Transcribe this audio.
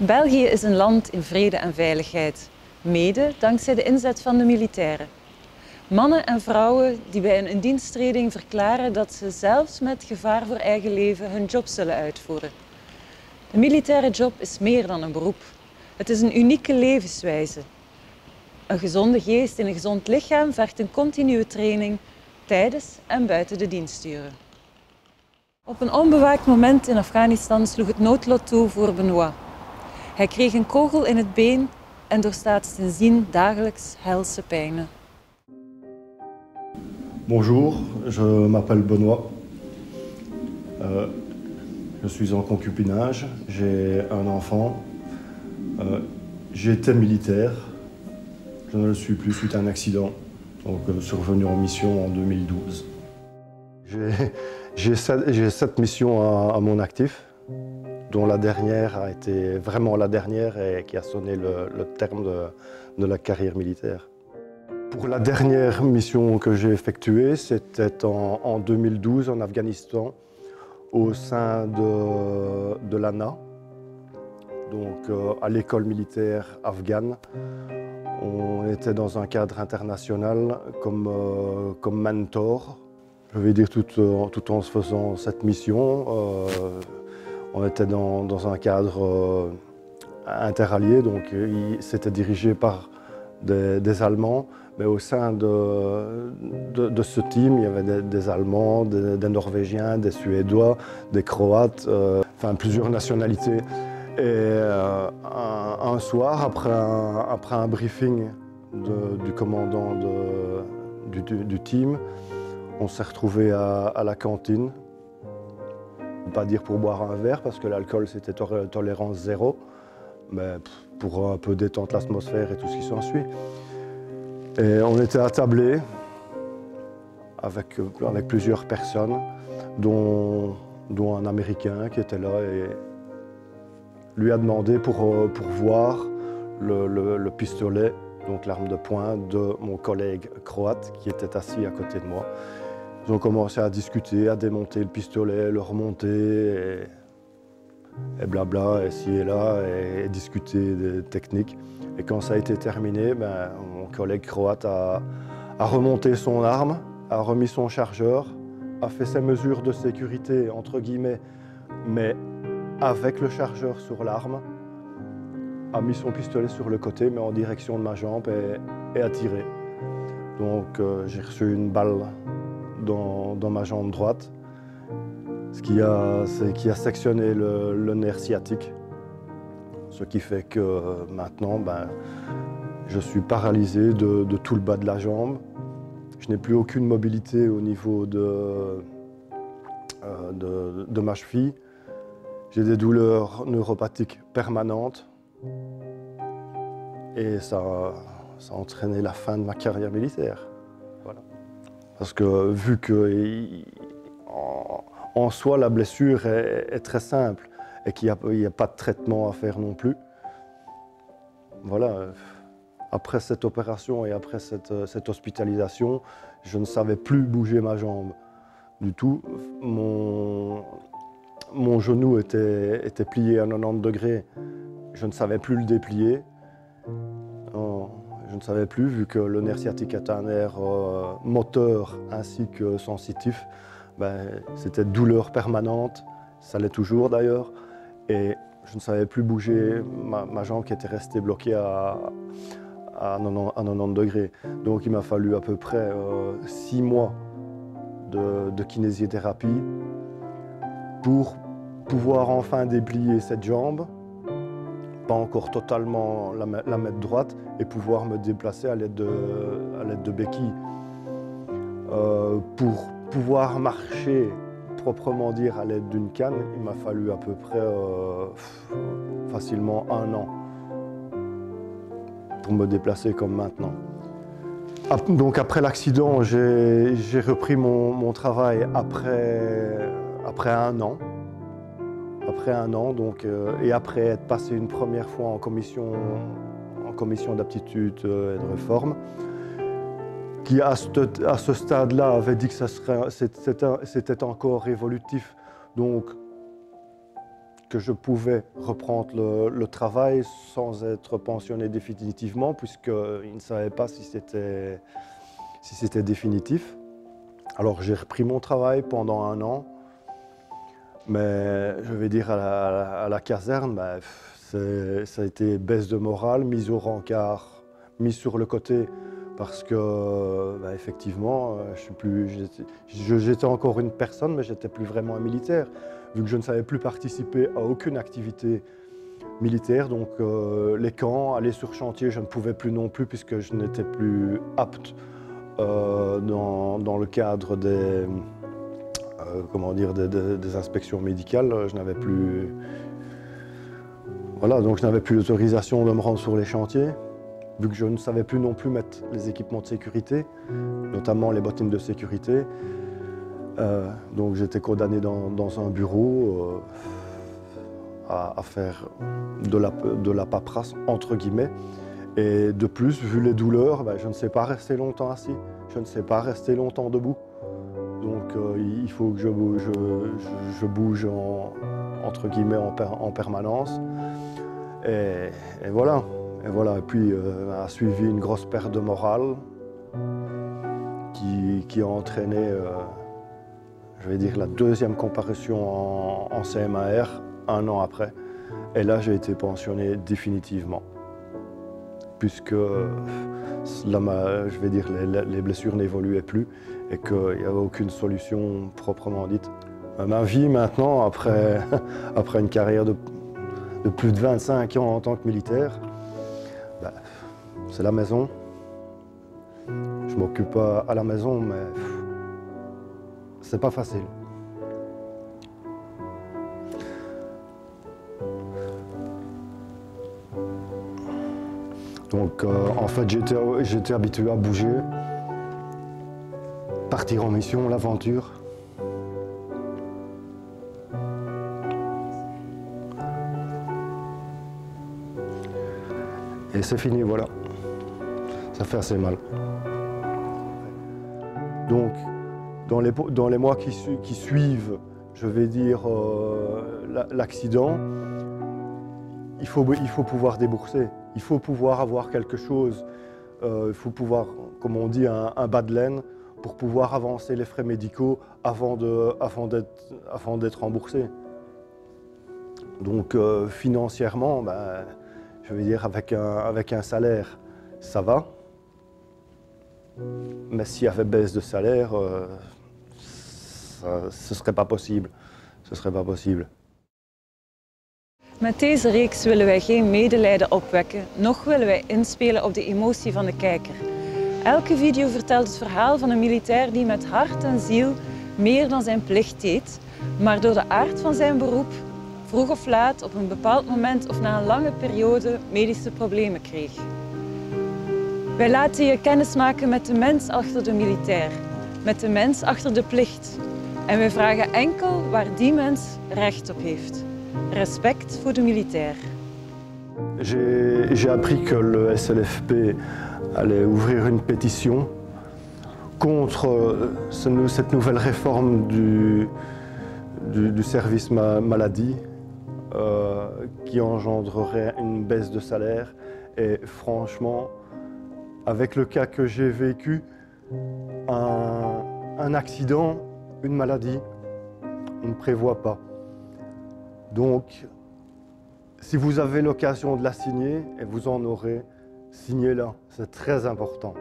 België is een land in vrede en veiligheid, mede dankzij de inzet van de militairen. Mannen en vrouwen die bij een indiensttreding verklaren dat ze zelfs met gevaar voor eigen leven hun job zullen uitvoeren. De militaire job is meer dan een beroep. Het is een unieke levenswijze. Een gezonde geest in een gezond lichaam vergt een continue training tijdens en buiten de diensturen. Op een onbewaakt moment in Afghanistan sloeg het noodlot toe voor Benoit. Hij kreeg een kogel in het been en doorstaat sindsdien dagelijks helse pijnen. Bonjour, je m'appelle Benoit. Je suis en concubinage, j'ai un enfant. J'étais militaire, je ne le suis plus suite à un accident, donc survenu en mission en 2012. J'ai 7 missions à mon actif, dont la dernière a été vraiment la dernière et qui a sonné le terme de la carrière militaire. Pour la dernière mission que j'ai effectuée, c'était en 2012 en Afghanistan, au sein de l'ANA, donc à l'école militaire afghane. On était dans un cadre international comme mentor. Je vais dire tout en se faisant cette mission. On était dans un cadre interallié, donc c'était dirigé par des Allemands, mais au sein de ce team, il y avait des Allemands, des Norvégiens, des Suédois, des Croates, enfin plusieurs nationalités. Et un soir, après un briefing du commandant du team, on s'est retrouvés à la cantine. Pas dire pour boire un verre, parce que l'alcool c'était tolérance zéro, mais pour un peu détendre l'atmosphère et tout ce qui s'ensuit. Et on était attablés avec plusieurs personnes, dont un Américain qui était là et lui a demandé pour voir le pistolet, donc l'arme de poing de mon collègue croate qui était assis à côté de moi. Ils ont commencé à discuter, à démonter le pistolet, le remonter et blabla, ici et là, et discuter des techniques. Et quand ça a été terminé, mon collègue croate a remonté son arme, a remis son chargeur, a fait ses mesures de sécurité, entre guillemets, mais avec le chargeur sur l'arme, a mis son pistolet sur le côté, mais en direction de ma jambe, et a tiré. Donc j'ai reçu une balle dans ma jambe droite, ce qui a sectionné le nerf sciatique, ce qui fait que maintenant je suis paralysé de tout le bas de la jambe. Je n'ai plus aucune mobilité au niveau de ma cheville. J'ai des douleurs neuropathiques permanentes et ça a entraîné la fin de ma carrière militaire. Voilà. Parce que vu que en soi la blessure est très simple et qu'il n'y a pas de traitement à faire non plus, voilà. Après cette opération et après cette hospitalisation, je ne savais plus bouger ma jambe du tout. Mon genou était plié à 90 degrés. Je ne savais plus le déplier. Je ne savais plus, vu que le nerf sciatique est un nerf moteur ainsi que sensitif. C'était douleur permanente, ça l'est toujours d'ailleurs. Et je ne savais plus bouger ma jambe qui était restée bloquée à 90 degrés. Donc il m'a fallu à peu près 6 mois de kinésithérapie pour pouvoir enfin déplier cette jambe, pas encore totalement la mettre droite, et pouvoir me déplacer à l'aide de béquilles. Pour pouvoir marcher, proprement dire, à l'aide d'une canne, il m'a fallu à peu près facilement 1 an pour me déplacer comme maintenant. Donc après l'accident, j'ai repris mon travail après 1 an. Après 1 an, donc, et après être passé une première fois en commission d'aptitude et de réforme, qui à ce stade-là avait dit que c'était encore évolutif. Donc que je pouvais reprendre le travail sans être pensionné définitivement, puisqu'ils ne savaient pas si c'était définitif. Alors j'ai repris mon travail pendant 1 an, mais je vais dire à la caserne, ça a été baisse de morale, mise au rencard, mise sur le côté, parce que effectivement, j'étais encore une personne, mais j'étais plus vraiment un militaire, vu que je ne savais plus participer à aucune activité militaire. Donc les camps, aller sur chantier, je ne pouvais plus non plus, puisque je n'étais plus apte dans le cadre des inspections médicales. Je n'avais plus, voilà, donc je n'avais plus l'autorisation de me rendre sur les chantiers, vu que je ne savais plus non plus mettre les équipements de sécurité, notamment les bottines de sécurité. Donc j'étais condamné dans un bureau à faire de la paperasse, entre guillemets. Et de plus, vu les douleurs, je ne sais pas rester longtemps assis, je ne sais pas rester longtemps debout. Donc il faut que je bouge entre guillemets en permanence. Et voilà. Et voilà. Et puis a suivi une grosse perte de morale qui a entraîné, je vais dire, la deuxième comparution en CMAR 1 an après. Et là, j'ai été pensionné définitivement, puisque là, je vais dire, les blessures n'évoluaient plus et qu'il n'y avait aucune solution proprement dite. Ma vie maintenant, après une carrière de plus de 25 ans en tant que militaire, c'est la maison. Je m'occupe à la maison, mais c'est pas facile. Donc en fait, j'étais habitué à bouger, partir en mission, l'aventure. Et c'est fini, voilà. Ça fait assez mal. Donc, dans les mois qui suivent, je vais dire, l'accident, il faut pouvoir débourser. Il faut pouvoir avoir quelque chose. Il faut pouvoir, comme on dit, un bas de laine pour pouvoir avancer les frais médicaux avant d'être remboursé. Donc, financièrement, je veux dire, avec un salaire, ça va. Mais s'il y avait baisse de salaire, ce serait pas possible. Ce serait pas possible. Met deze reeks willen wij geen medelijden opwekken, noch willen wij inspelen op de emotie van de kijker. Elke video vertelt het verhaal van een militair die met hart en ziel meer dan zijn plicht deed, maar door de aard van zijn beroep vroeg of laat, op een bepaald moment of na een lange periode medische problemen kreeg. Wij laten je kennismaken met de mens achter de militair, met de mens achter de plicht. En wij vragen enkel waar die mens recht op heeft. Respect voor de militair. J'ai appris que le SLFP allait ouvrir une pétition contre cette nouvelle réforme du service maladie qui engendrerait une baisse de salaire. Et franchement, avec le cas que j'ai vécu, un accident, une maladie, on ne prévoit pas. Donc, si vous avez l'occasion de la signer, et vous en aurez, signez-la, c'est très important.